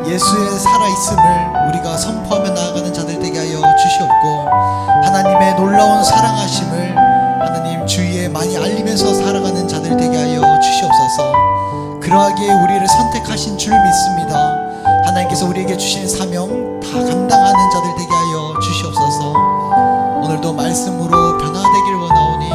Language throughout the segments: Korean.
예수의 살아있음을 우리가 선포하며 나아가는 자들 되게 하여 주시옵고, 하나님의 놀라운 사랑하심을 하나님 주위에 많이 알리면서 살아가는 자들 되게 하여 주시옵소서. 그러하기에 우리를 선택하신 줄 믿습니다. 하나님께서 우리에게 주신 사명 다 감당하는 자들 되게 하여 주시옵소서. 오늘도 말씀으로 변화되길 원하오니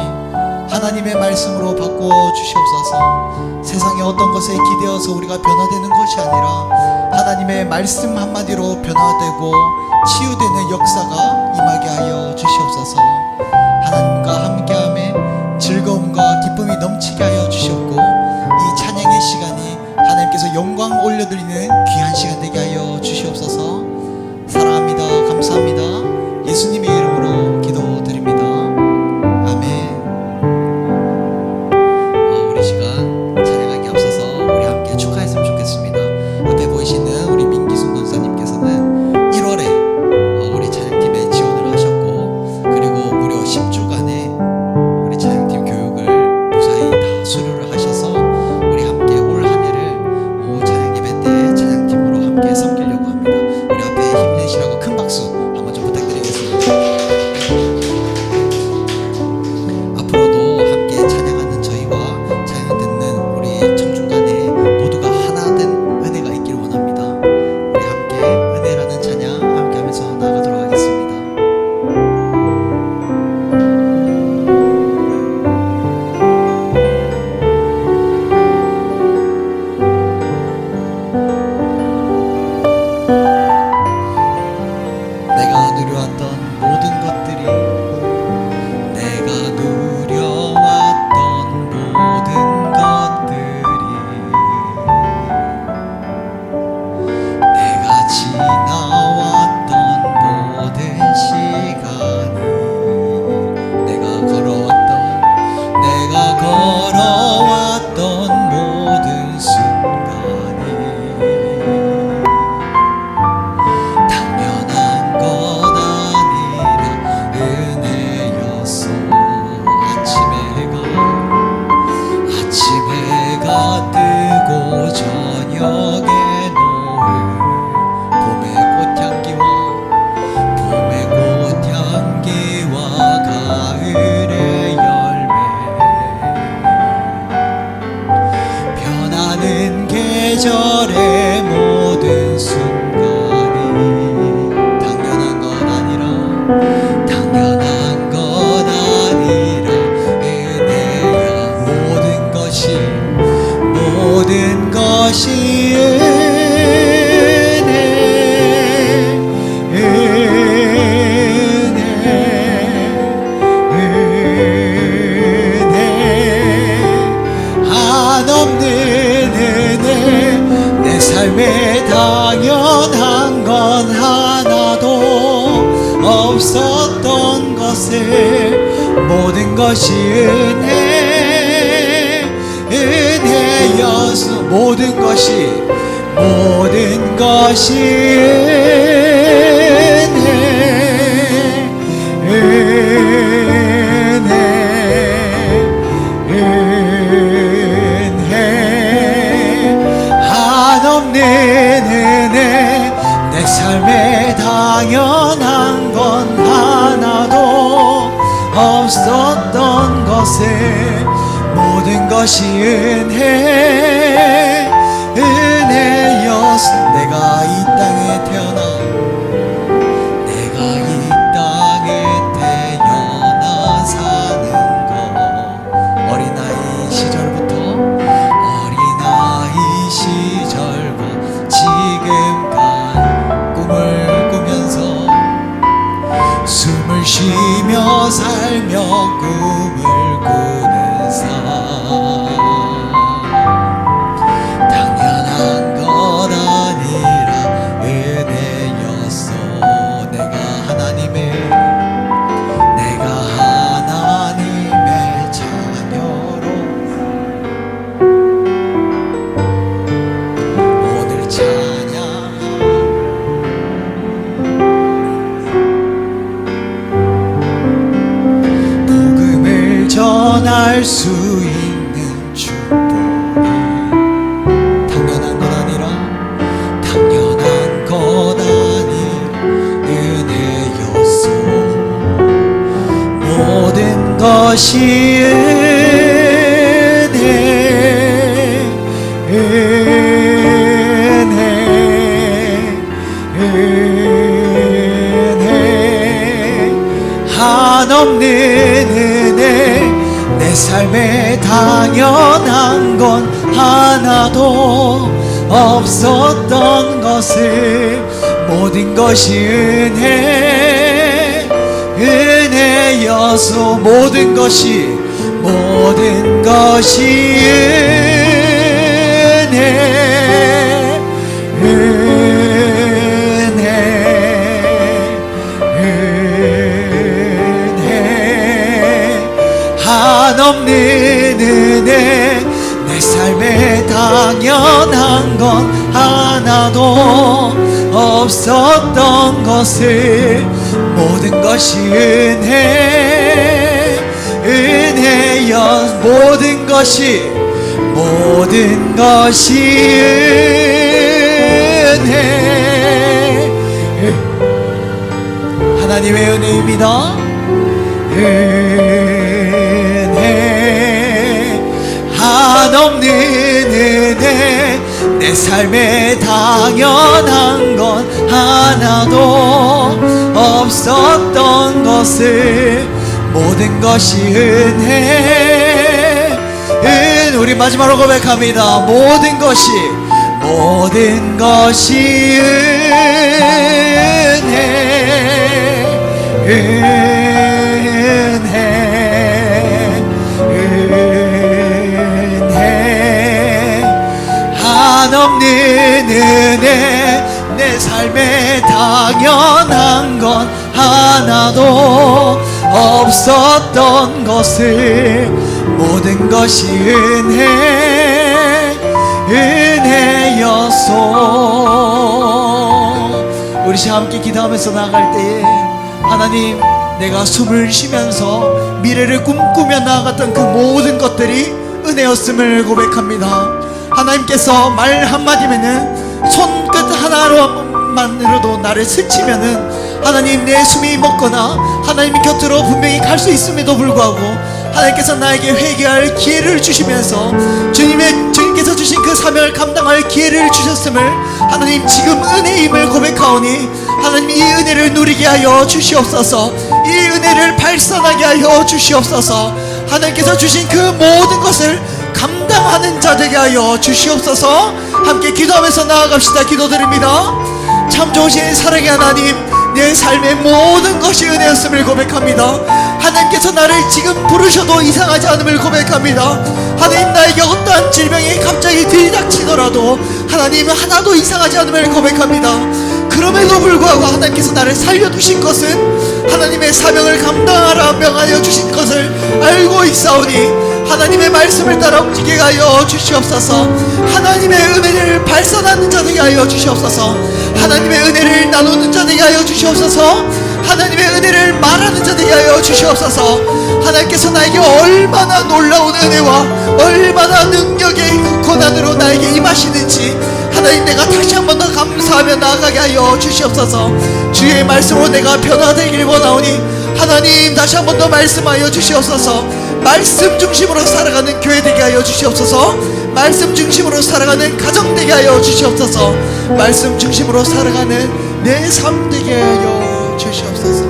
하나님의 말씀으로 바꿔 주시옵소서. 세상의 어떤 것에 기대어서 우리가 변화되는 것이 아니라 하나님의 말씀 한마디로 변화되고 치유되는 역사가 임하게 하여 주시옵소서. 하나님과 함께함에 즐거움과 기쁨이 넘치게 하여 주시옵고, 이 찬양의 시간이 하나님께서 영광 올려드리는 귀한 시간 되게 하여 주시옵소서. 사랑합니다. 감사합니다. 예수님의 이름으로 기도드립니다. 아멘. 우리 시간 찬양하기 앞서서 우리 함께 축하했으면 좋겠습니다. 앞에 보이시는 우리 민기순 권사님께서는 1월에 우리 찬양팀에 지원을 하셨고, 그리고 무려 10주간의 우리 찬양팀 교육을 무사히 다 수료를 하셔서 우리 함께 올 한 해를 찬양 예배 때 찬양팀으로 함께 섬기려고 합니다. 우리 앞에 힘내시라고 큰 박수 한번 좀 부탁드리겠습니다. 앞으로도 함께 찬양하는 저희와 찬양 듣는 우리 청중간에 모두가 하나 된 은혜가 있길 원합니다. 우리 함께 은혜라는 찬양 함께 하면서 나아가도록 하겠습니다. 내가 누려왔던 모든 것들이, 내가 누려왔던 모든 것들이, 내가 지나왔던 모든 시간이, 내가 걸어왔던 모든 순간이 당연한 것 아니라 은혜였어. 아침 해가 뜨고 저녁에 노을, 봄의 꽃향기와 가을의 열매, 변하는 계절의 모든 순간이 당연한 것 아니라 은혜야. 모든 것이 은혜, 한없는 은혜. 내 삶에 당연한 건 하나도 없었던 것을, 모든 것이 은혜였어. 모든 것이 은혜, 한없는 은혜. 내 삶에 당연한 건 하나도 없었던 것을, 모든 것이 은혜였어. 내가 이 땅에 태어나 사는 거, 어린아이 시절과 지금까지 꿈을 꾸면서 숨을 쉬며 살며 꿈을 꾸는 삶, 당연한 것 아니라 은혜였어. 내가 하나님의 자녀로 오늘 복음을 전할 수 있는 축복이 당연한 건 아니라 당연한 것이 은혜 한없는 은혜 내 삶에 당연한 건 하나도 없었던 것을 모든 것이 은혜여서 모든 것이 은혜 한없는 은혜 내 삶에 당연한 건 하나도 없었던 것을 모든 것이 은혜여 모든 것이 은혜 하나님의 은혜입니다. 은혜 한없는 은혜 내 삶에 당연한 건 하나도 없었던 것을 모든 것이 우리 마지막으로 고백합니다. 모든 것이 은혜 한없는 은혜 내 삶에 당연한 건 하나도 없었던 것을 모든 것이 은혜여서 우리 함께 기도하면서 나아갈 때에 하나님 내가 숨을 쉬면서 미래를 꿈꾸며 나아갔던 그 모든 것들이 은혜였음을 고백합니다. 하나님께서 말 한마디면은 손끝 하나로만으로도 나를 스치면은 하나님 내 숨이 멎거나 하나님 곁으로 분명히 갈 수 있음에도 불구하고 하나님께서 나에게 회개할 기회를 주시면서 주님께서 주신 그 사명을 감당할 기회를 주셨음을 하나님 지금 은혜임을 고백하오니 하나님 이 은혜를 누리게 하여 주시옵소서. 이 은혜를 발산하게 하여 주시옵소서. 하나님께서 주신 그 모든 것을 감당하는 자 되게 하여 주시옵소서. 함께 기도하면서 나아갑시다. 기도드립니다. 참 좋으신 사랑의 하나님, 내 삶의 모든 것이 은혜였음을 고백합니다. 하나님께서 나를 지금 부르셔도 이상하지 않음을 고백합니다. 하나님 나에게 어떠한 질병이 갑자기 들이닥치더라도 하나님 하나도 이상하지 않음을 고백합니다. 그럼에도 불구하고 하나님께서 나를 살려두신 것은 하나님의 사명을 감당하라 명하여 주신 것을 알고 있사오니 하나님의 말씀을 따라 움직이게 하여 주시옵소서. 하나님의 은혜를 발산하는 자 되게 하여 주시옵소서. 하나님의 은혜를 나누는 자 되게 하여 주시옵소서. 하나님의 은혜를 말하는 자 되게 하여 주시옵소서. 하나님께서 나에게 얼마나 놀라운 은혜와 얼마나 능력의 고난으로 나에게 임하시는지 하나님 내가 다시 한 번 더 감사하며 나아가게 하여 주시옵소서. 주의 말씀으로 내가 변화되길 원하오니 하나님 다시 한 번 더 말씀하여 주시옵소서. 말씀 중심으로 살아가는 교회 되게 하여 주시옵소서. 말씀 중심으로 살아가는 가정 되게 하여 주시옵소서. 말씀 중심으로 살아가는 내 삶 되게 하여 주시옵소서.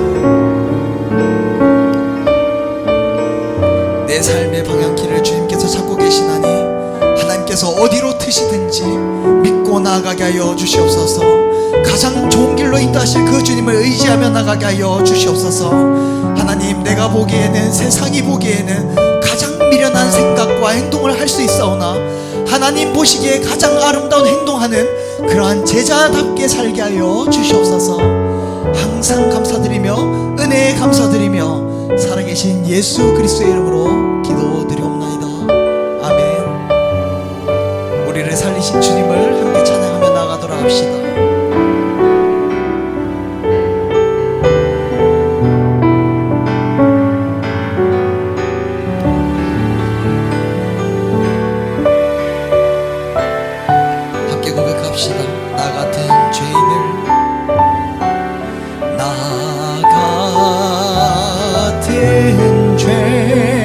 내 삶의 방향키를 주님께서 잡고 계시나니 하나님께서 어디로 트시든지 믿고 나아가게 하여 주시옵소서. 가장 좋은 길로 있다 하실 그 주님을 의지하며 나가게 하여 주시옵소서. 하나님 내가 보기에는 세상이 보기에는 가장 미련한 생각과 행동을 할 수 있사오나 하나님 보시기에 가장 아름다운 행동하는 그러한 제자답게 살게 하여 주시옵소서. 항상 감사드리며 은혜에 감사드리며 살아계신 예수 그리스도의 이름으로 기도드리옵나이다. 아멘. 우리를 살리신 주님을 함께 찬양하며 나아가도록 합시다. 나 같은 죄인을 나 같은 죄인을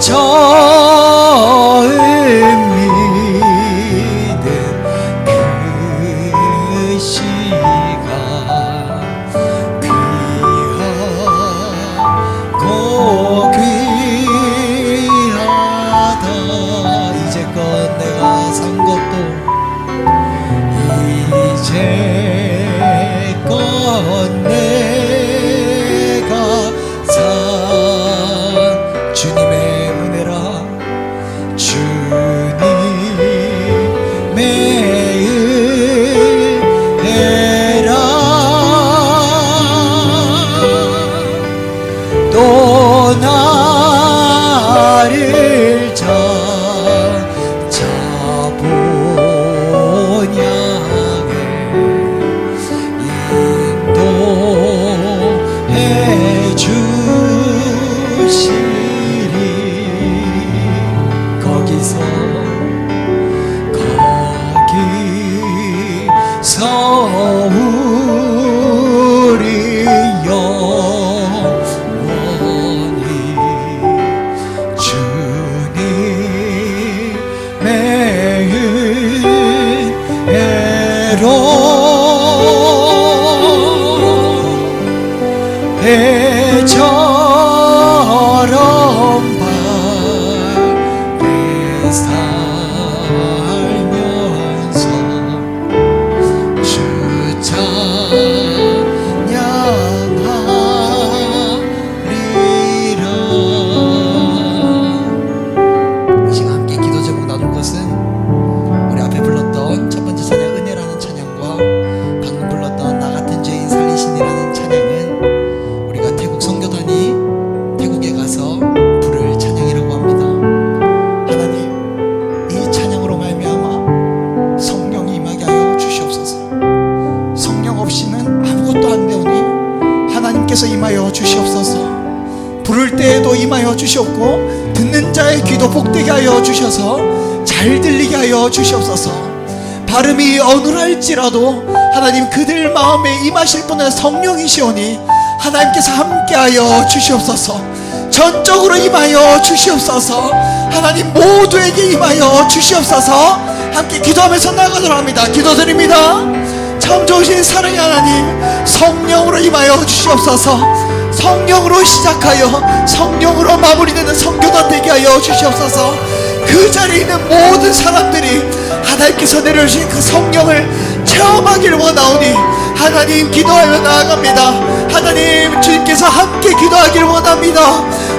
처음 믿은 그 시간 귀하고 귀하다. 이제껏 내가 산 것도 이제껏 내가 산 주님의 은혜라 주님의 은혜라 또 나를 찾아보냐 인도해 주시리. 거기서 우리 영원히 주님의 은혜로 배처럼 밝게 살면서 주 찬양하리라. 이 시간 함께 기도 제목 나눌 것은 우리 앞에 불렀던 첫 번째 찬양 은혜라는 찬양과 방금 불렀던 나 같은 죄인 살리신이라는 찬양은 우리가 태국 선교단이 태국에 가서 부를 찬양이라고 합니다. 하나님, 이 찬양으로 말미암아 성령이 임하게 하여 주시옵소서. 성령 없이는 아무것도 안 되오니 하나님께서 임하여 주시옵소서. 부를 때에도 임하여 주시옵고 듣는 자의 귀도 복되게 하여 주셔서 잘 들리게 하여 주시옵소서. 발음이 어눌할지라도 하나님 그들 마음에 임하실 분은 성령이시오니 하나님께서 함께하여 주시옵소서. 전적으로 임하여 주시옵소서. 하나님 모두에게 임하여 주시옵소서. 함께 기도하면서 나가도록 합니다. 기도드립니다. 참 좋으신 사랑의 하나님, 성령으로 임하여 주시옵소서. 성령으로 시작하여 성령으로 마무리되는 선교단 되게 하여 주시옵소서. 그 자리에 있는 모든 사람들이 하나님께서 내려주신 그 성령을 체험하기를 원하오니 하나님 기도하여 나아갑니다. 하나님 주님께서 함께 기도하기를 원합니다.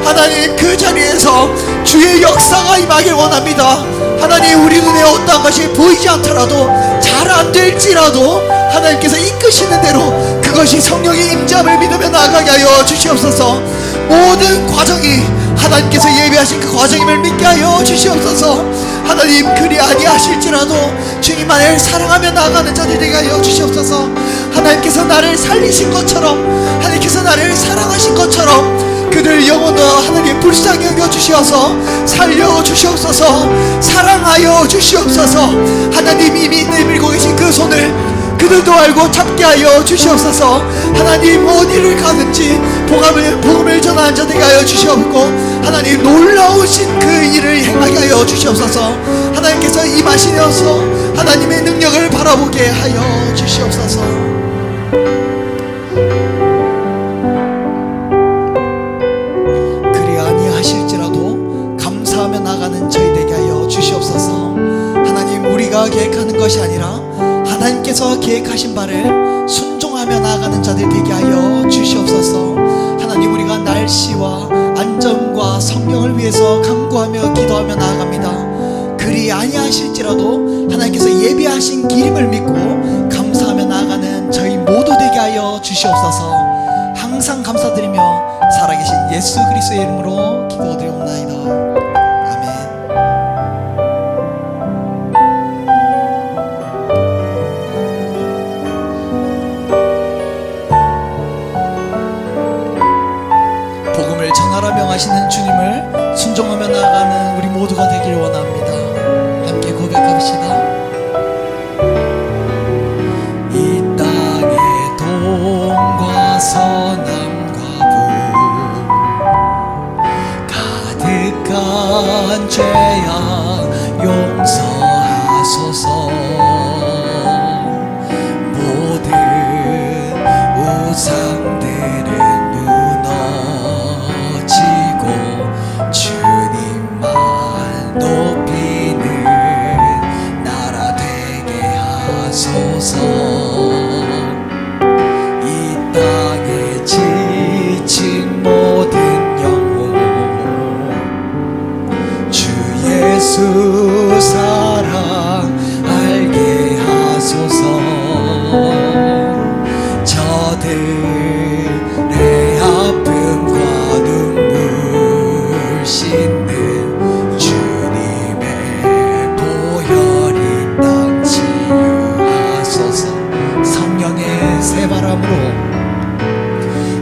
하나님 그 자리에서 주의 역사가 임하길 원합니다. 하나님 우리 눈에 어떠한 것이 보이지 않더라도 잘 안 될지라도 하나님께서 이끄시는 대로 그것이 성령의 임재함을 믿으며 나아가게 하여 주시옵소서. 모든 과정이 하나님께서 예비하신 그 과정임을 믿게 하여 주시옵소서. 하나님 그리 아니하실지라도 주님만을 사랑하며 나아가는 자들 되게 하여 주시옵소서. 하나님께서 나를 살리신 것처럼 하나님께서 나를 사랑하신 것처럼 그들 영혼도 하나님 불쌍히 여겨주시어서 살려주시옵소서. 사랑하여 주시옵소서. 하나님 이미 내밀고 계신 그 손을 그들도 알고 잡게 하여 주시옵소서. 하나님 어디를 가든지 복음을 전하는 자 되게 하여 주시옵고 하나님 놀라우신 그 일을 행하게 하여 주시옵소서. 하나님께서 임하시려서 하나님의 능력을 바라보게 하여 주시옵소서. 그리 아니하실지라도 감사하며 나가는 저희 되게 하여 주시옵소서. 하나님 우리가 계획하는 것이 아니라 하나님께서 계획하신 바를 순종하며 나아가는 자들 되게 하여 주시옵소서. 하나님 우리가 날씨와 안전과 성령을 위해서 간구하며 기도하며 나아갑니다. 그리 아니하실지라도 하나님께서 예비하신 길임을 믿고 감사하며 나아가는 저희 모두 되게 하여 주시옵소서. 항상 감사드리며 살아계신 예수 그리스도의 이름으로 기도드리옵나이다. 복음을 전하라 명하시는 주님을 순종하며 나아가는 우리 모두가 되길 원합니다. 함께 고백합시다. 이 땅의 동과 서남과 북 가득한 이 땅에 지친 모든 영혼 주 예수 사랑 알게 하소서. 저들의 아픔과 눈물 씻는 주님의 보혈이 땅 치유하소서. 성령의 새바람으로,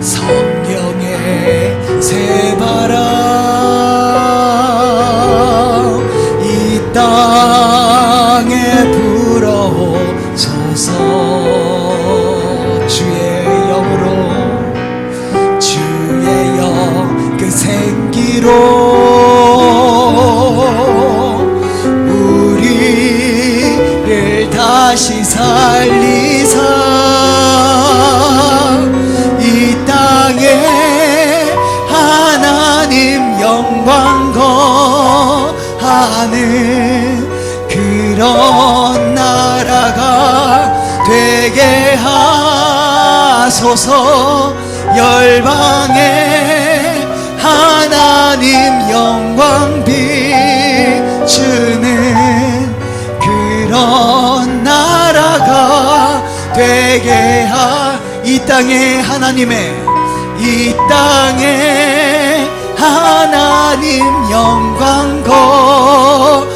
성령의 새바람 이 땅에 불어오소서. 주의 영으로, 주의 영 그 생기로 우리를 다시 살리사 이 땅에 하나님 영광 거하는 그런 나라가 되게 하소서. 열방에 하나님 영광 비추는 그런 나라가 되게 이 땅에 하나님의, 이 땅에 하나님 영광 거하는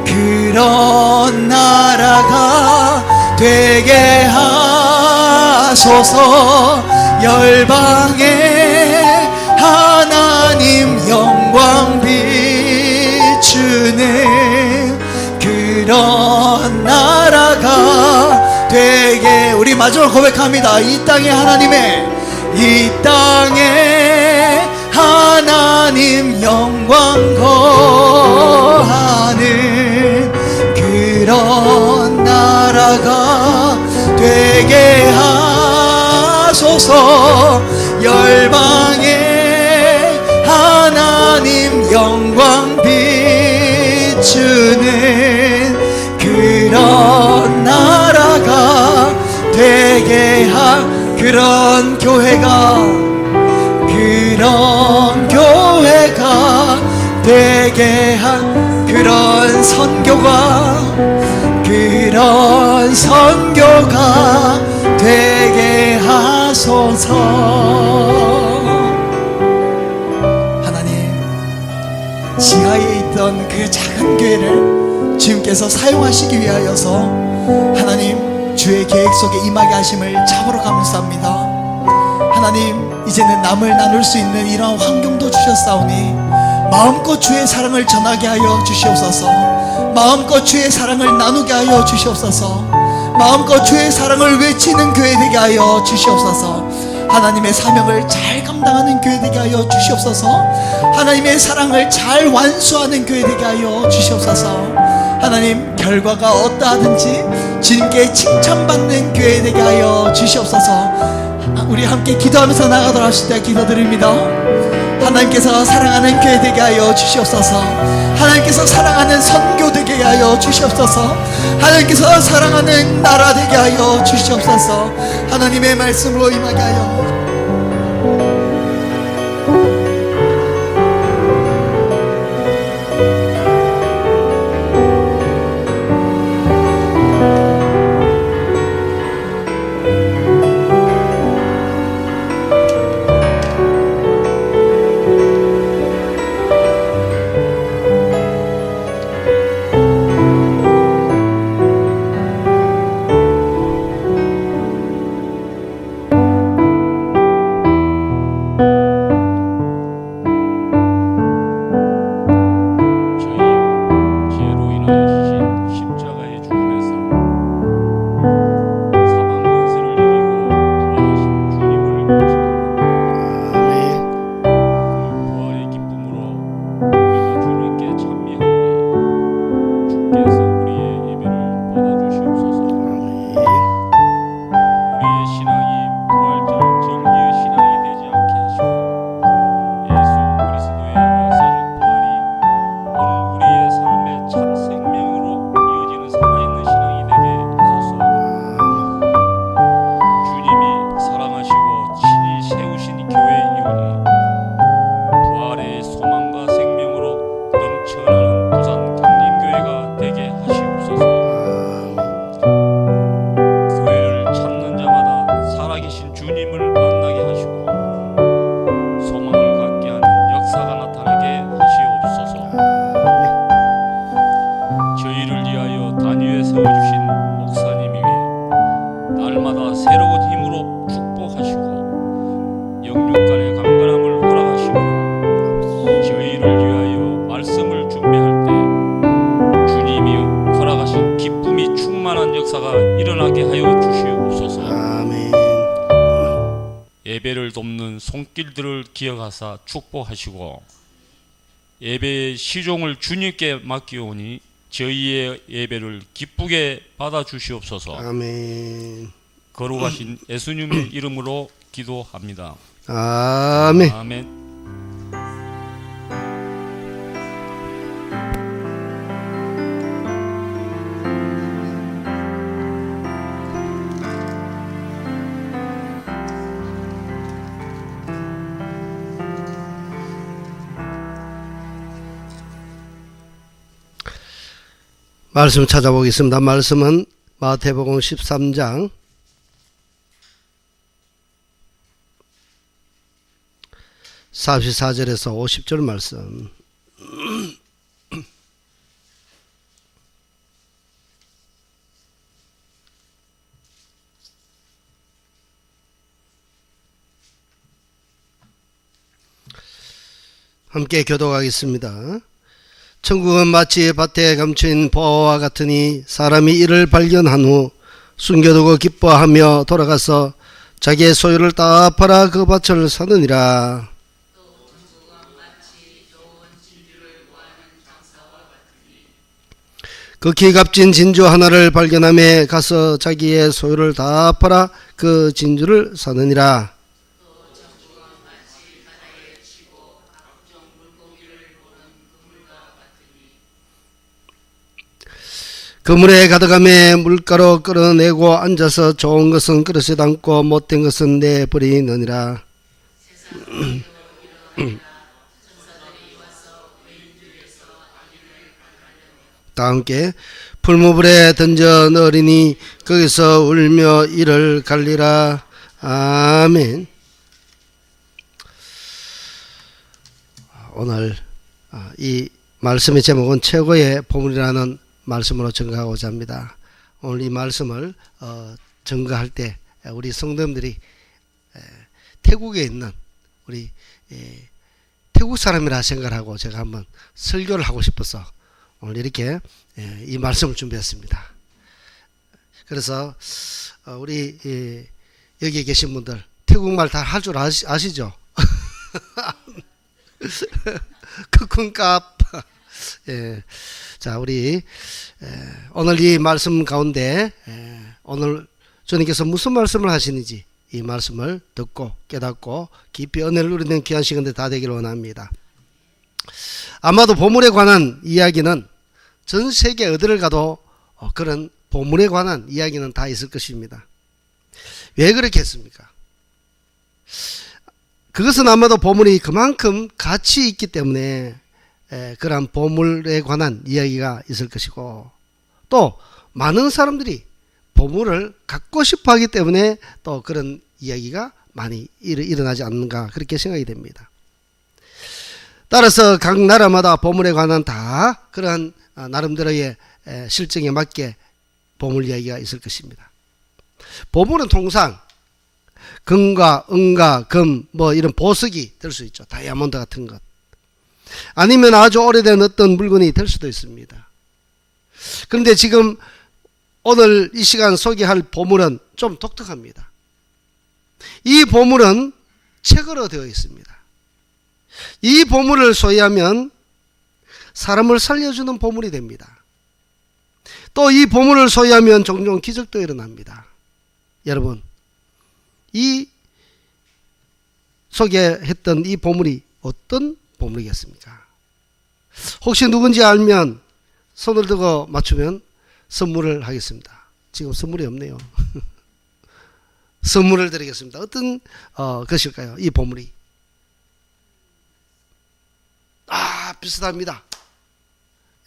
그런 나라가 되게 하소서. 열방에 하나님 영광 비추는 그런 나라가 되게. 우리 마지막으로 고백합니다. 이 땅에 하나님의, 이 땅에 하나님 영광 거하는 그런 나라가 되게 하소서. 열방에 하나님 영광 비추는 그런 나라가 되게 그런 교회가, 그런 교회가 되게 그런 선교가, 그런 선교가 되게 하소서. 하나님, 지하에 있던 그 작은 교회를 주님께서 사용하시기 위하여서 하나님 주의 계획 속에 임하게 하심을 참으로 감사합니다. 하나님, 이제는 남을 나눌 수 있는 이러한 환경도 주셨사오니 마음껏 주의 사랑을 전하게 하여 주시옵소서. 마음껏 주의 사랑을 나누게 하여 주시옵소서. 마음껏 주의 사랑을 외치는 교회 되게 하여 주시옵소서. 하나님의 사명을 잘 감당하는 교회 되게 하여 주시옵소서. 하나님의 사랑을 잘 완수하는 교회 되게 하여 주시옵소서. 하나님, 결과가 어떠하든지 주님께 칭찬받는 교회 되게 하여 주시옵소서. 우리 함께 기도하면서 나가도록 합시다. 기도드립니다. 하나님께서 사랑하는 교회 되게 하여 주시옵소서. 하나님께서 사랑하는 선교 되게 하여 주시옵소서. 하나님께서 사랑하는 나라 되게 하여 주시옵소서. 하나님의 말씀으로 임하게 하여 놀라운 역사가 일어나게 하여 주시옵소서. 아멘. 예배를 돕는 손길들을 기억하사 축복하시고 예배의 시종을 주님께 맡기오니 저희의 예배를 기쁘게 받아 주시옵소서. 아멘. 거룩하신 예수님의 이름으로 기도합니다. 아멘. 아멘. 말씀 찾아보겠습니다. 말씀은 마태복음 13장 44절에서 50절 말씀. 함께 교독하겠습니다. 천국은 마치 밭에 감추인 보화와 같으니 사람이 이를 발견한 후 숨겨두고 기뻐하며 돌아가서 자기의 소유를 다 팔아 그 밭을 사느니라. 극히 값진 진주 하나를 발견하며 가서 자기의 소유를 다 팔아 그 진주를 사느니라. 그물에 가득함에 물가로 끌어내고 앉아서 좋은 것은 그릇에 담고 못된 것은 내버리느니라. 다 함께 풀무불에 던져 넣으리니 거기서 울며 이를 갈리라. 아멘. 오늘 이 말씀의 제목은 최고의 보물이라는 말씀으로 증거하고자 합니다. 오늘 이 말씀을 증거할 때 우리 성도님들이 태국에 있는 우리 태국 사람이라 생각하고 제가 한번 설교를 하고 싶어서 오늘 이렇게 이 말씀을 준비했습니다. 그래서 우리 여기 계신 분들 태국말 다 할 줄 아시죠? 크쿤값. 예. 자, 우리 오늘 이 말씀 가운데 오늘 주님께서 무슨 말씀을 하시는지 이 말씀을 듣고 깨닫고 깊이 은혜를 누리는 귀한 시간들 다 되기를 원합니다. 아마도 보물에 관한 이야기는 전 세계 어디를 가도 그런 보물에 관한 이야기는 다 있을 것입니다. 왜 그렇게 했습니까? 그것은 아마도 보물이 그만큼 가치 있기 때문에 그러한 보물에 관한 이야기가 있을 것이고, 또 많은 사람들이 보물을 갖고 싶어 하기 때문에 또 그런 이야기가 많이 일어나지 않는가 그렇게 생각이 됩니다. 따라서 각 나라마다 보물에 관한 다 그러한 나름대로의 실정에 맞게 보물 이야기가 있을 것입니다. 보물은 통상 금과 은과 금 뭐 이런 보석이 될 수 있죠. 다이아몬드 같은 것. 아니면 아주 오래된 어떤 물건이 될 수도 있습니다. 그런데 지금 오늘 이 시간 소개할 보물은 좀 독특합니다. 이 보물은 책으로 되어 있습니다. 이 보물을 소유하면 사람을 살려주는 보물이 됩니다. 또 이 보물을 소유하면 종종 기적도 일어납니다. 여러분, 이 소개했던 이 보물이 어떤 보물이겠습니까? 혹시 누군지 알면 손을 들고 맞추면 선물을 하겠습니다. 지금 선물이 없네요. 선물을 드리겠습니다. 어떤 것일까요? 이 보물이. 비슷합니다.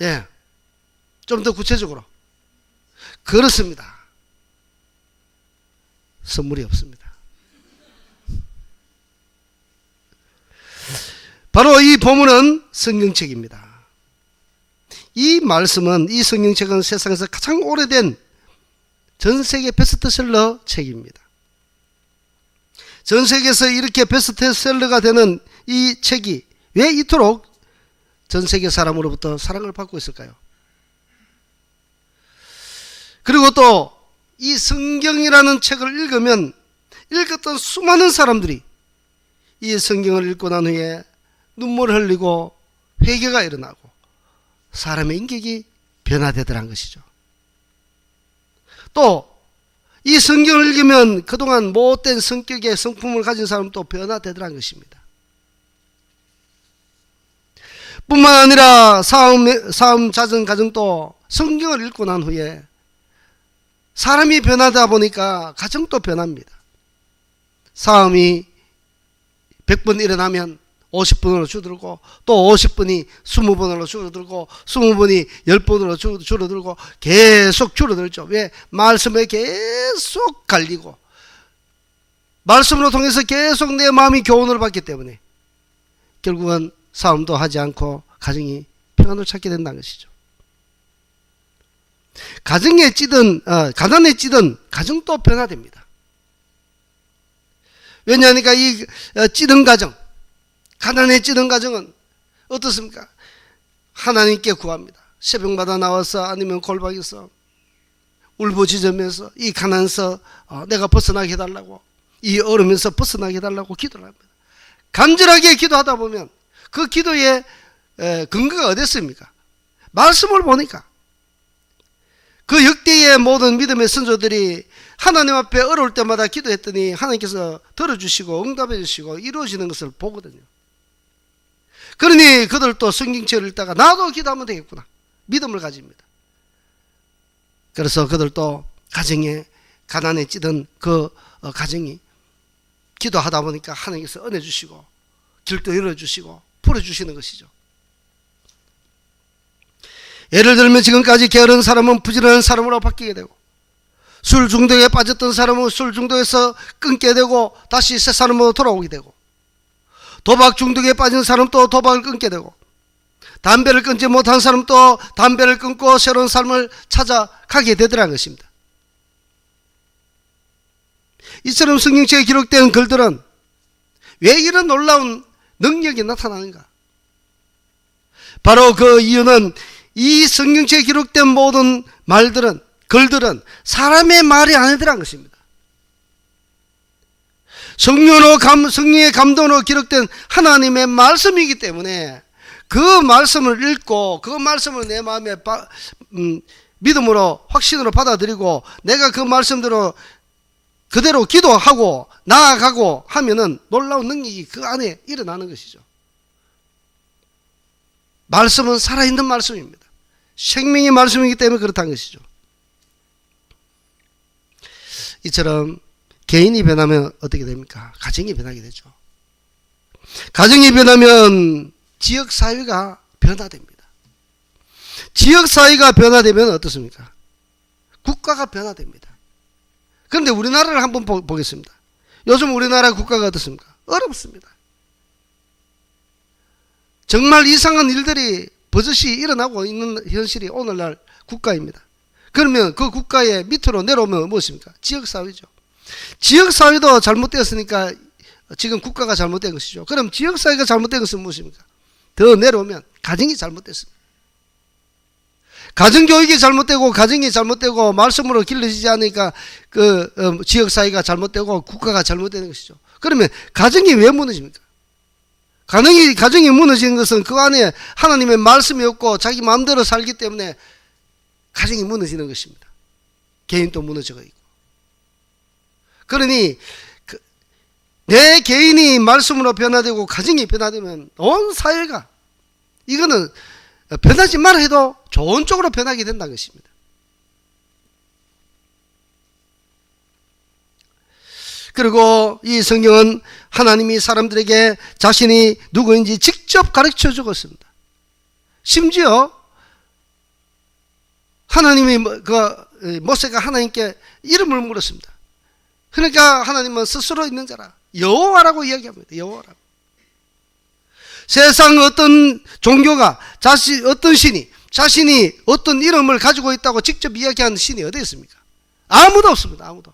예, 좀 더 구체적으로. 그렇습니다. 선물이 없습니다. 바로 이 보물은 성경책입니다. 이 말씀은, 이 성경책은 세상에서 가장 오래된 전 세계 베스트셀러 책입니다. 전 세계에서 이렇게 베스트셀러가 되는 이 책이 왜 이토록 전 세계 사람으로부터 사랑을 받고 있을까요? 그리고 또 이 성경이라는 책을 읽으면 읽었던 수많은 사람들이 이 성경을 읽고 난 후에 눈물을 흘리고 회개가 일어나고 사람의 인격이 변화되더란 것이죠. 또 이 성경을 읽으면 그동안 못된 성격의 성품을 가진 사람도 변화되더란 것입니다. 뿐만 아니라 싸움 잦은 가정도 성경을 읽고 난 후에 사람이 변하다 보니까 가정도 변합니다. 싸움이 100번 일어나면 50번으로 줄어들고 또 50번이 20번으로 줄어들고 20번이 10번으로 줄어들고 계속 줄어들죠. 왜? 말씀에 계속 갈리고 말씀으로 통해서 계속 내 마음이 교훈을 받기 때문에 결국은 싸움도 하지 않고 가정이 평안을 찾게 된다는 것이죠. 가정에 가난에 찌든 가정도 변화됩니다. 왜냐하니까 이 찌든 가정, 가난에 찌든 가정은 어떻습니까? 하나님께 구합니다. 새벽마다 나와서 아니면 골방에서 울부짖으면서 이 가난에서 내가 벗어나게 해달라고, 이 어려움에서 벗어나게 해달라고 기도를 합니다. 간절하게 기도하다 보면 그 기도의 근거가 어디 있습니까? 말씀을 보니까 그 역대의 모든 믿음의 선조들이 하나님 앞에 어려울 때마다 기도했더니 하나님께서 들어주시고 응답해 주시고 이루어지는 것을 보거든요. 그러니 그들도 성경책을 읽다가 나도 기도하면 되겠구나 믿음을 가집니다. 그래서 그들도 가정에 가난에 찌든 그 가정이 기도하다 보니까 하나님께서 은혜 주시고 길도 열어주시고 풀어주시는 것이죠. 예를 들면 지금까지 게으른 사람은 부지런한 사람으로 바뀌게 되고, 술 중독에 빠졌던 사람은 술 중독에서 끊게 되고 다시 새 사람으로 돌아오게 되고, 도박 중독에 빠진 사람도 도박을 끊게 되고, 담배를 끊지 못한 사람도 담배를 끊고 새로운 삶을 찾아가게 되더라는 것입니다. 이처럼 성경책에 기록된 글들은 왜 이런 놀라운 능력이 나타나는가? 바로 그 이유는 이 성경책에 기록된 모든 말들은, 글들은 사람의 말이 아니더라는 것입니다. 성령의 감동으로 기록된 하나님의 말씀이기 때문에 그 말씀을 읽고 그 말씀을 내 마음에 믿음으로 확신으로 받아들이고 내가 그 말씀대로 그대로 기도하고 나아가고 하면은 놀라운 능력이 그 안에 일어나는 것이죠. 말씀은 살아있는 말씀입니다. 생명의 말씀이기 때문에 그렇다는 것이죠. 이처럼 개인이 변하면 어떻게 됩니까? 가정이 변하게 되죠. 가정이 변하면 지역사회가 변화됩니다. 지역사회가 변화되면 어떻습니까? 국가가 변화됩니다. 그런데 우리나라를 한번 보겠습니다. 요즘 우리나라 국가가 어떻습니까? 어렵습니다. 정말 이상한 일들이 버젓이 일어나고 있는 현실이 오늘날 국가입니다. 그러면 그 국가의 밑으로 내려오면 무엇입니까? 지역사회죠. 지역사회도 잘못되었으니까 지금 국가가 잘못된 것이죠. 그럼 지역사회가 잘못된 것은 무엇입니까? 더 내려오면 가정이 잘못됐습니다. 가정교육이 잘못되고 가정이 잘못되고 말씀으로 길러지지 않으니까 그 지역사회가 잘못되고 국가가 잘못되는 것이죠. 그러면 가정이 왜 무너집니까? 가정이 무너지는 것은 그 안에 하나님의 말씀이 없고 자기 마음대로 살기 때문에 가정이 무너지는 것입니다. 개인도 무너져 있고. 그러니 내 개인이 말씀으로 변화되고 가정이 변화되면 온 사회가 이거는 변하지 말아 해도 좋은 쪽으로 변하게 된다는 것입니다. 그리고 이 성경은 하나님이 사람들에게 자신이 누구인지 직접 가르쳐 주었습니다. 심지어 하나님이 모세가 하나님께 이름을 물었습니다. 그러니까 하나님은 스스로 있는 자라 여호와라고 이야기합니다. 여호와라고. 세상 어떤 종교가 어떤 신이 자신이 어떤 이름을 가지고 있다고 직접 이야기하는 신이 어디 있습니까? 아무도 없습니다. 아무도.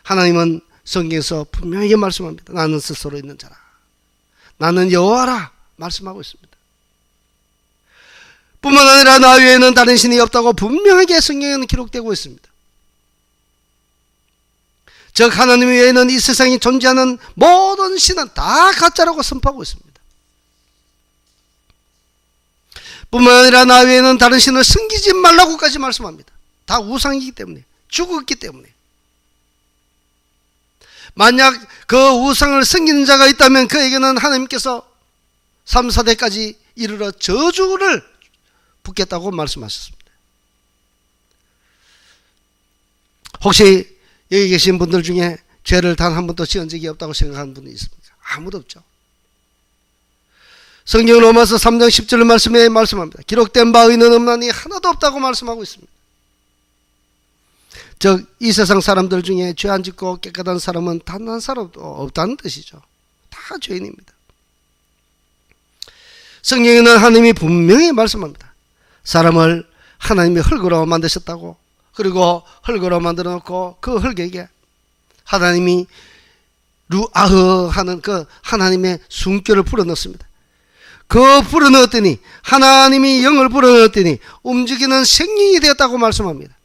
하나님은 성경에서 분명하게 말씀합니다. 나는 스스로 있는 자라. 나는 여호와라 말씀하고 있습니다. 뿐만 아니라 나 외에는 다른 신이 없다고 분명하게 성경에는 기록되고 있습니다. 즉 하나님 외에는 이 세상에 존재하는 모든 신은 다 가짜라고 선포하고 있습니다. 뿐만 아니라 나 외에는 다른 신을 섬기지 말라고까지 말씀합니다. 다 우상이기 때문에, 죽었기 때문에. 만약 그 우상을 섬기는 자가 있다면 그에게는 하나님께서 3, 4대까지 이르러 저주를 붓겠다고 말씀하셨습니다. 혹시 여기 계신 분들 중에 죄를 단 한 번도 지은 적이 없다고 생각하는 분이 있습니까? 아무도 없죠. 성경 로마서 3장 10절 말씀에 말씀합니다. 기록된 바 의는 없나니 하나도 없다고 말씀하고 있습니다. 즉 이 세상 사람들 중에 죄 안 짓고 깨끗한 사람은 단 한 사람도 없다는 뜻이죠. 다 죄인입니다. 성경에는 하나님이 분명히 말씀합니다. 사람을 하나님이 흙으로 만드셨다고, 그리고 흙으로 만들어 놓고 그 흙에게 하나님이 루아흐 하는 그 하나님의 숨결을 불어넣습니다. 그 불어넣었더니, 하나님이 영을 불어넣었더니 움직이는 생명이 되었다고 말씀합니다.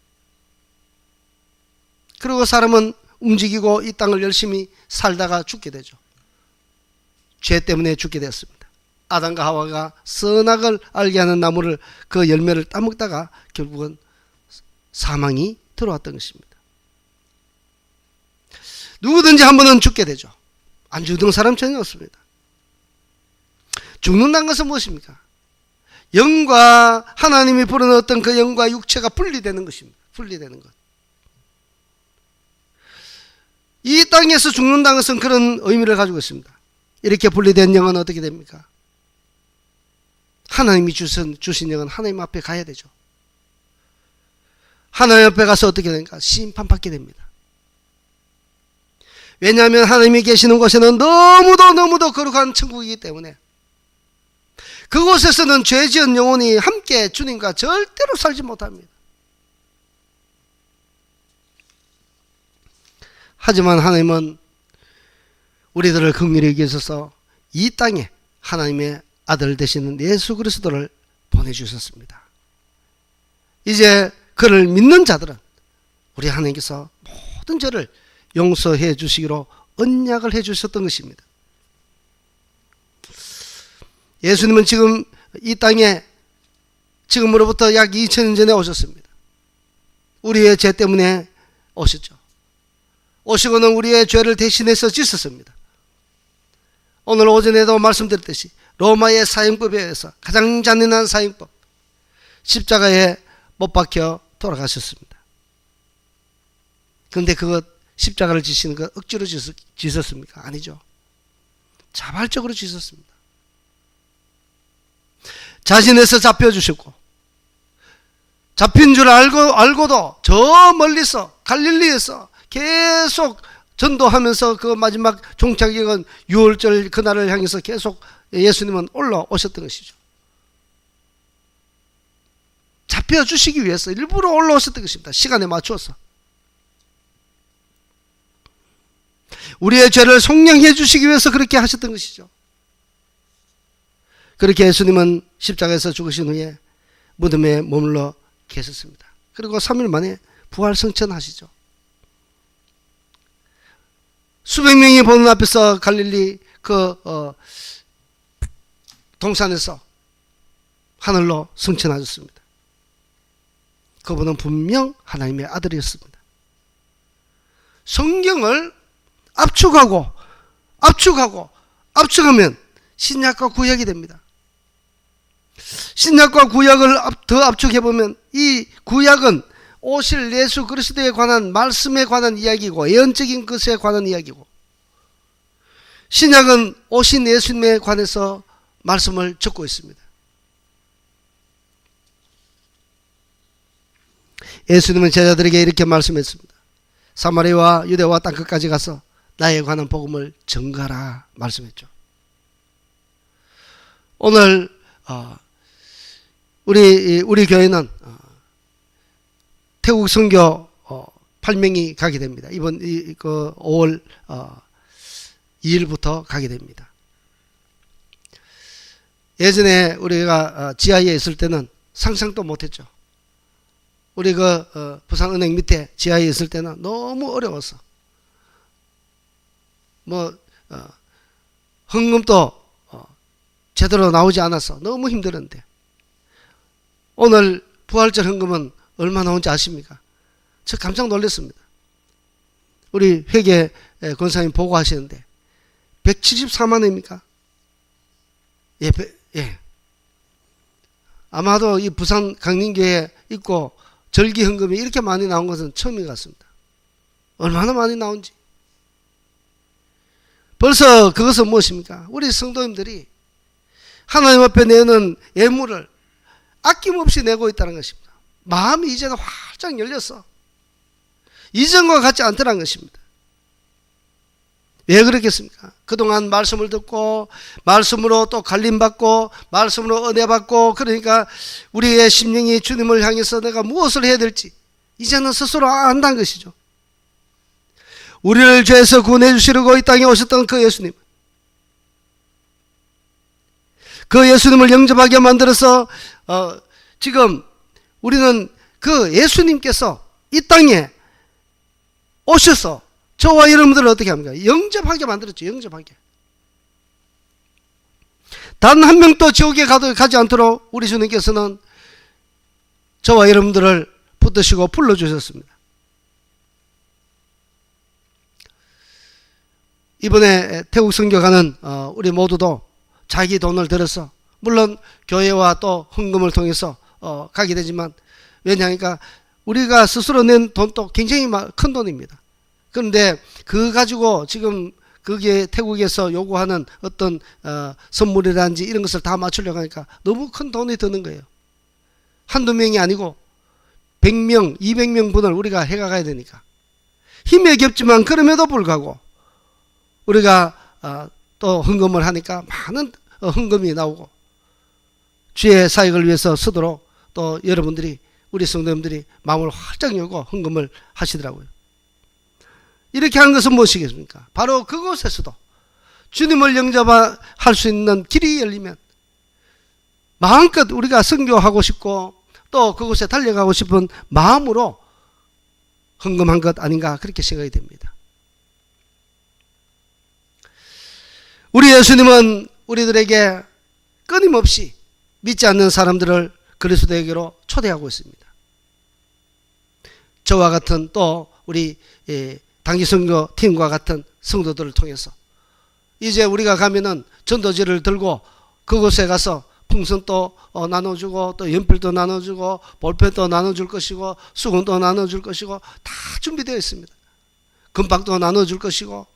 그리고 사람은 움직이고 이 땅을 열심히 살다가 죽게 되죠. 죄 때문에 죽게 되었습니다. 아담과 하와가 선악을 알게 하는 나무를, 그 열매를 따먹다가 결국은 사망이 들어왔던 것입니다. 누구든지 한 번은 죽게 되죠. 안 죽는 사람 전혀 없습니다. 죽는다는 것은 무엇입니까? 영과 하나님이 불어넣었던 그 영과 육체가 분리되는 것입니다. 분리되는 것. 이 땅에서 죽는다는 것은 그런 의미를 가지고 있습니다. 이렇게 분리된 영은 어떻게 됩니까? 하나님이 주신 영은 하나님 앞에 가야 되죠. 하나님 앞에 가서 어떻게 됩니까? 심판받게 됩니다. 왜냐하면 하나님이 계시는 곳에는 너무도 거룩한 천국이기 때문에 그곳에서는 죄 지은 영혼이 함께 주님과 절대로 살지 못합니다. 하지만 하나님은 우리들을 긍휼히 여기셔서 이 땅에 하나님의 아들 되시는 예수 그리스도를 보내주셨습니다. 이제 그를 믿는 자들은 우리 하나님께서 모든 죄를 용서해 주시기로 언약을 해 주셨던 것입니다. 예수님은 지금 이 땅에 지금으로부터 약 2000년 전에 오셨습니다. 우리의 죄 때문에 오셨죠. 오시고는 우리의 죄를 대신해서 씻었습니다. 오늘 오전에도 말씀드렸듯이 로마의 사형법에 의해서 가장 잔인한 사형법, 십자가에 못 박혀 돌아가셨습니다. 그런데 그것 십자가를 지시는 것 억지로 지셨습니까? 아니죠. 자발적으로 지셨습니다. 자신에서 잡혀주셨고, 잡힌 줄 알고도 저 멀리서 갈릴리에서 계속 전도하면서 그 마지막 종착역은 6월절 그날을 향해서 계속 예수님은 올라오셨던 것이죠. 잡혀주시기 위해서 일부러 올라오셨던 것입니다. 시간에 맞추어서. 우리의 죄를 속량해 주시기 위해서 그렇게 하셨던 것이죠. 그렇게 예수님은 십자가에서 죽으신 후에 무덤에 머물러 계셨습니다. 그리고 3일 만에 부활승천하시죠. 수백 명이 보는 앞에서 갈릴리 동산에서 하늘로 승천하셨습니다. 그분은 분명 하나님의 아들이었습니다. 성경을 압축하면 신약과 구약이 됩니다. 신약과 구약을 더 압축해보면 이 구약은 오실 예수 그리스도에 관한 말씀에 관한 이야기고 예언적인 것에 관한 이야기고, 신약은 오신 예수님에 관해서 말씀을 적고 있습니다. 예수님은 제자들에게 이렇게 말씀했습니다. 사마리아와 유대와 땅끝까지 가서 나에 관한 복음을 전가라 말씀했죠. 오늘 우리 교회는 태국 선교 8명이 가게 됩니다. 이번 5월 2일부터 가게 됩니다. 예전에 우리가 지하에 있을 때는 상상도 못했죠. 우리 부산은행 밑에 지하에 있을 때는 너무 어려웠어. 헌금도 제대로 나오지 않아서 너무 힘들었는데, 오늘 부활절 헌금은 얼마 나온지 아십니까? 저 깜짝 놀랐습니다. 우리 회계 권사님 보고하시는데 174만 원입니까? 예. 아마도 이 부산 강림교회에 있고 절기 헌금이 이렇게 많이 나온 것은 처음인 것 같습니다. 얼마나 많이 나온지. 벌써 그것은 무엇입니까? 우리 성도님들이 하나님 앞에 내는 예물을 아낌없이 내고 있다는 것입니다. 마음이 이제는 활짝 열렸어. 이전과 같지 않다는 것입니다. 왜 그렇겠습니까? 그동안 말씀을 듣고 말씀으로 또 갈림받고 말씀으로 은혜받고, 그러니까 우리의 심령이 주님을 향해서 내가 무엇을 해야 될지 이제는 스스로 안다는 것이죠. 우리를 죄에서 구원해 주시려고 이 땅에 오셨던 그 예수님, 그 예수님을 영접하게 만들어서 지금 우리는 그 예수님께서 이 땅에 오셔서 저와 여러분들을 어떻게 합니까? 영접하게 만들었죠. 영접하게. 단 한 명도 지옥에 가지 않도록 우리 주님께서는 저와 여러분들을 붙드시고 불러주셨습니다. 이번에 태국 선교 가는 우리 모두도 자기 돈을 들여서, 물론 교회와 또 헌금을 통해서 가게 되지만, 왜냐하니까 우리가 스스로 낸 돈도 굉장히 큰 돈입니다. 그런데 그거 가지고 지금 그게 태국에서 요구하는 어떤 선물이라든지 이런 것을 다 맞추려고 하니까 너무 큰 돈이 드는 거예요. 한두 명이 아니고 100명, 200명 분을 우리가 해가야 되니까 힘에 겹지만, 그럼에도 불구하고 우리가 또 헌금을 하니까 많은 헌금이 나오고 주의 사역을 위해서 쓰도록 또 여러분들이, 우리 성도님들이 마음을 활짝 열고 헌금을 하시더라고요. 이렇게 한 것은 무엇이겠습니까? 바로 그곳에서도 주님을 영접할 수 있는 길이 열리면 마음껏 우리가 선교하고 싶고 또 그곳에 달려가고 싶은 마음으로 헌금한 것 아닌가, 그렇게 생각이 됩니다. 우리 예수님은 우리들에게 끊임없이 믿지 않는 사람들을 그리스도에게로 초대하고 있습니다. 저와 같은 또 우리 단기선교 팀과 같은 성도들을 통해서 이제 우리가 가면은 전도지를 들고 그곳에 가서 풍선도 나눠주고 또 연필도 나눠주고 볼펜도 나눠줄 것이고 수건도 나눠줄 것이고 다 준비되어 있습니다. 금박도 나눠줄 것이고,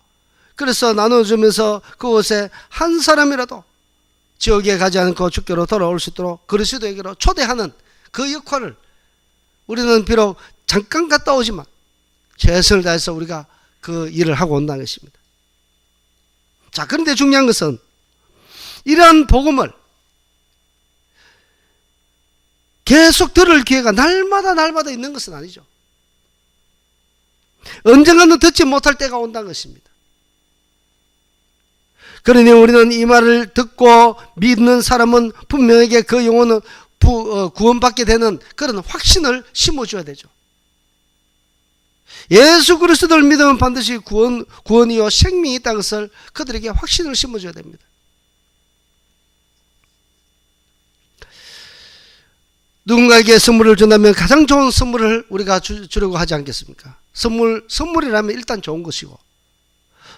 그래서 나눠주면서 그곳에 한 사람이라도 지옥에 가지 않고 주께로 돌아올 수 있도록 그리스도에게로 초대하는 그 역할을 우리는 비록 잠깐 갔다 오지만 최선을 다해서 우리가 그 일을 하고 온다는 것입니다. 자, 그런데 중요한 것은 이러한 복음을 계속 들을 기회가 날마다 있는 것은 아니죠. 언젠가는 듣지 못할 때가 온다는 것입니다. 그러니 우리는 이 말을 듣고 믿는 사람은 분명하게 그 영혼은 구원받게 되는 그런 확신을 심어줘야 되죠. 예수 그리스도를 믿으면 반드시 구원이요 생명이 있다는 것을 그들에게 확신을 심어줘야 됩니다. 누군가에게 선물을 준다면 가장 좋은 선물을 우리가 주려고 하지 않겠습니까? 선물이라면 일단 좋은 것이고,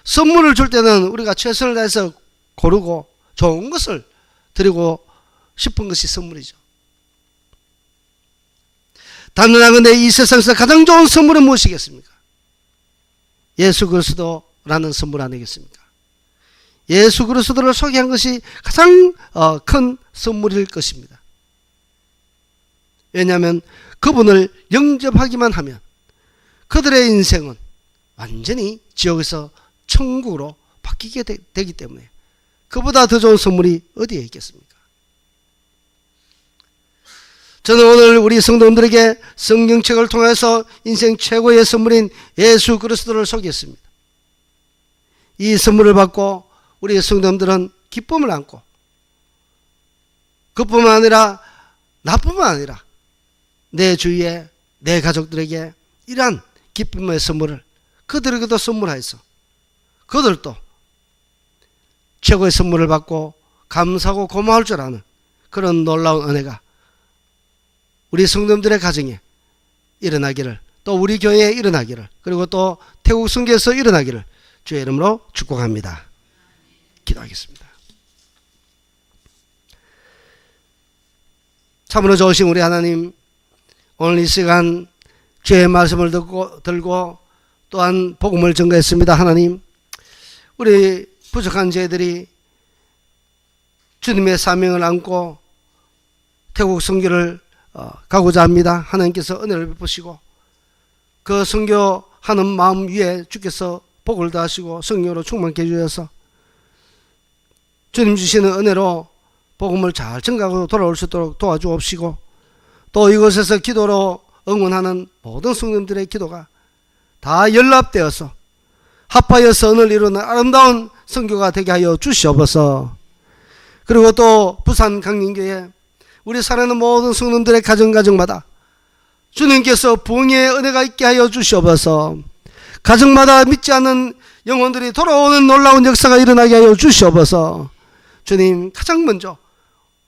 선물을 줄 때는 우리가 최선을 다해서 고르고 좋은 것을 드리고 싶은 것이 선물이죠. 단언하건대 이 세상에서 가장 좋은 선물은 무엇이겠습니까? 예수 그리스도라는 선물 아니겠습니까? 예수 그리스도를 소개한 것이 가장 큰 선물일 것입니다. 왜냐하면 그분을 영접하기만 하면 그들의 인생은 완전히 지옥에서 천국으로 바뀌게 되기 때문에 그보다 더 좋은 선물이 어디에 있겠습니까? 저는 오늘 우리 성도님들에게 성경책을 통해서 인생 최고의 선물인 예수 그리스도를 소개했습니다. 이 선물을 받고 우리 성도님들은 기쁨을 안고, 그뿐만 아니라 나뿐만 아니라 내 주위에 내 가족들에게 이러한 기쁨의 선물을 그들에게도 선물하여서 그들도 최고의 선물을 받고 감사하고 고마울 줄 아는 그런 놀라운 은혜가 우리 성도님들의 가정에 일어나기를, 또 우리 교회에 일어나기를, 그리고 또 태국 선교에서 일어나기를 주의 이름으로 축복합니다. 기도하겠습니다. 참으로 좋으신 우리 하나님, 오늘 이 시간 주의 말씀을 들고 또한 복음을 전가했습니다. 하나님, 우리 부족한 저희들이 주님의 사명을 안고 태국 선교를 가고자 합니다. 하나님께서 은혜를 베푸시고 그 선교하는 마음 위에 주께서 복을 다하시고 성령으로 충만케 해주셔서 주님 주시는 은혜로 복음을 잘 전가하고 돌아올 수 있도록 도와주옵시고, 또 이곳에서 기도로 응원하는 모든 성도님들의 기도가 다 연합되어서 합하여 선을 이루는 아름다운 선교가 되게 하여 주시옵소서. 그리고 또 부산 강림교회 우리 사랑하는 모든 성도님들의 가정마다 주님께서 부흥의 은혜가 있게 하여 주시옵소서. 가정마다 믿지 않는 영혼들이 돌아오는 놀라운 역사가 일어나게 하여 주시옵소서. 주님, 가장 먼저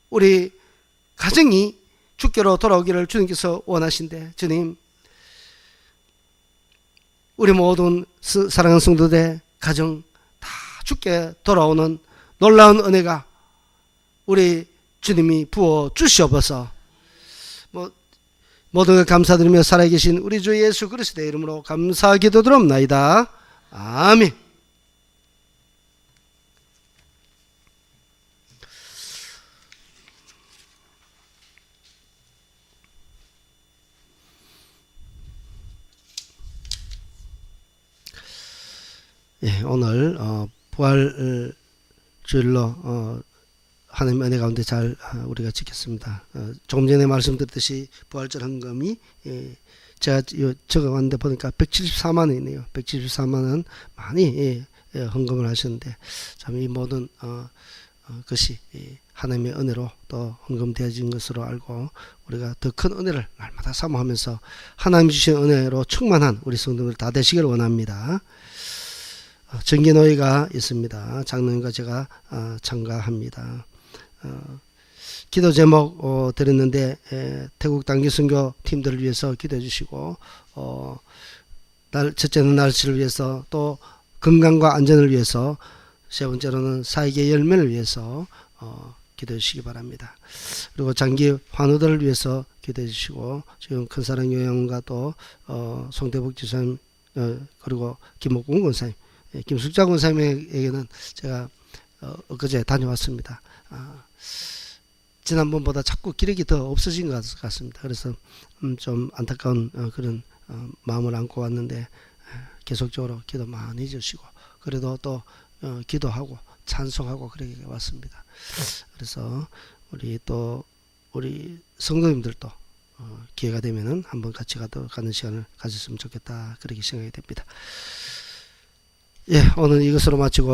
우리 가정이 주께로 돌아오기를 주님께서 원하신데, 주님, 우리 모든 사랑하는 성도들의 가정 다 주께 돌아오는 놀라운 은혜가 우리 주님이 부어 주시옵소서. 모든 것 감사드리며 살아계신 우리 주 예수 그리스도의 이름으로 감사 기도드립나이다. 아멘. 예, 오늘 부활주일로 하나님 은혜 가운데 잘 우리가 지켰습니다. 조금 전에 말씀드렸듯이 부활절 헌금이 제가 적어봤는데 보니까 174만 원이네요. 174만 원 많이 헌금을 하셨는데, 참 이 모든 것이 하나님의 은혜로 또 헌금되어진 것으로 알고 우리가 더 큰 은혜를 날마다 사모하면서 하나님 주신 은혜로 충만한 우리 성도들 다 되시기를 원합니다. 정기노회가 있습니다. 장로님과 제가 참가합니다. 기도 제목 드렸는데 태국 단기 선교 팀들을 위해서 기도해 주시고, 첫째는 날씨를 위해서, 또 건강과 안전을 위해서, 세 번째로는 사역의 열매를 위해서 기도해 주시기 바랍니다. 그리고 장기 환우들을 위해서 기도해 주시고, 지금 큰사랑 요양원과 또 송대복 지사님, 그리고 김옥군 권사님, 김숙자 권사님에게는 제가 엊그제 다녀왔습니다. 지난번보다 자꾸 기력이 더 없어진 것 같습니다. 그래서 좀 안타까운 그런 마음을 안고 왔는데, 계속적으로 기도 많이 해주시고, 그래도 또 기도하고 찬송하고 그렇게 왔습니다. 그래서 우리 성도님들도 기회가 되면은 한번 같이 가는 시간을 가졌으면 좋겠다, 그렇게 생각이 됩니다. 예, 오늘 이것으로 마치고